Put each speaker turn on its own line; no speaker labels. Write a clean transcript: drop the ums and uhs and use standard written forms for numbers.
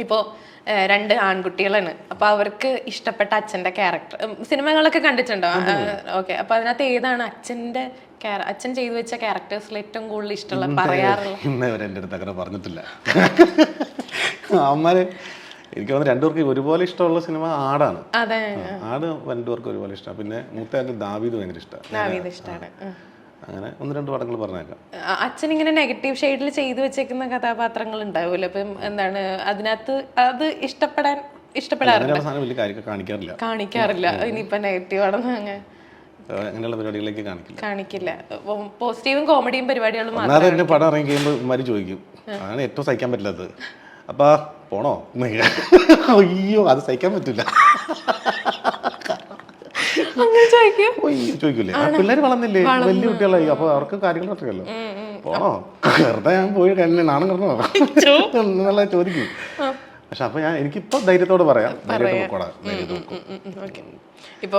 ഇപ്പോൾ 2 ആൺകുട്ടികളാണ്. അപ്പൊ അവർക്ക് ഇഷ്ടപ്പെട്ട അച്ഛന്റെ ക്യാരക്ടർ സിനിമകളൊക്കെ കണ്ടിട്ടുണ്ടോ? ഓക്കെ. അപ്പൊ അതിനകത്ത് ഏതാണ് അച്ഛൻ ചെയ്തു വെച്ച ക്യാരക്ടേഴ്സിൽ ഏറ്റവും കൂടുതൽ ഇഷ്ടമുള്ള പറയാറുള്ള?
ഇന്നേ വരെ എൻ്റെ അടുത്ത് അങ്ങനെ പറഞ്ഞിട്ടില്ല. അമ്മമാര് എനിക്ക് തോന്നുന്നു രണ്ടുപേർക്ക് ഒരുപോലെ ഇഷ്ടമുള്ള സിനിമ ആടാണ്.
അതെ,
ആട് രണ്ടുപേർക്ക് ഒരുപോലെ ഇഷ്ടമാണ്. പിന്നെ മൂത്തയാൾക്ക് ദാവീദ് ഭയങ്കര
ഇഷ്ടമാണ്.
അങ്ങനെ 1-2 പടങ്ങൾ പറഞ്ഞേക്കാം.
അച്ഛൻ ഇങ്ങനെ നെഗറ്റീവ് ഷെയ്ഡിൽ ചെയ്തു വെച്ചേക്കുന്ന കഥാപാത്രങ്ങൾ ഉണ്ടാവുമല്ലോ, അപ്പം എന്താണ് അതിനകത്ത് അത് ഇഷ്ടപ്പെടാറുണ്ട്? കാണിക്കാറില്ല. ഇനിയിപ്പൊ നെഗറ്റീവ് ആണെന്ന്
അങ്ങനെയുള്ള പരിപാടികളിലേക്ക്
കാണിക്കില്ല. പോസിറ്റീവും കോമഡിയും പരിപാടികളും
ഒന്നാമത് പടം ഇറങ്ങി കഴിയുമ്പോൾ ഇമാര് ചോദിക്കും, അതാണ് ഏറ്റവും സഹിക്കാൻ പറ്റില്ലാത്തത്. അപ്പാ പോണോ? അയ്യോ അത് സഹിക്കാൻ പറ്റില്ല. ചോദിക്കൂലേ? പിള്ളേര് വളർന്നില്ലേ, വലിയ കുട്ടികളായി, അപ്പൊ അവർക്ക് കാര്യങ്ങൾ അറിയാലോ. പോണോ? വെറുതെ ഞാൻ പോയി തന്നെ നാണം കിടന്നോ എന്നുള്ള ചോദിക്കും. പക്ഷെ അപ്പൊ എനിക്കിപ്പോ ധൈര്യത്തോടെ പറയാം, ധൈര്യത്തോടെ
ഇപ്പൊ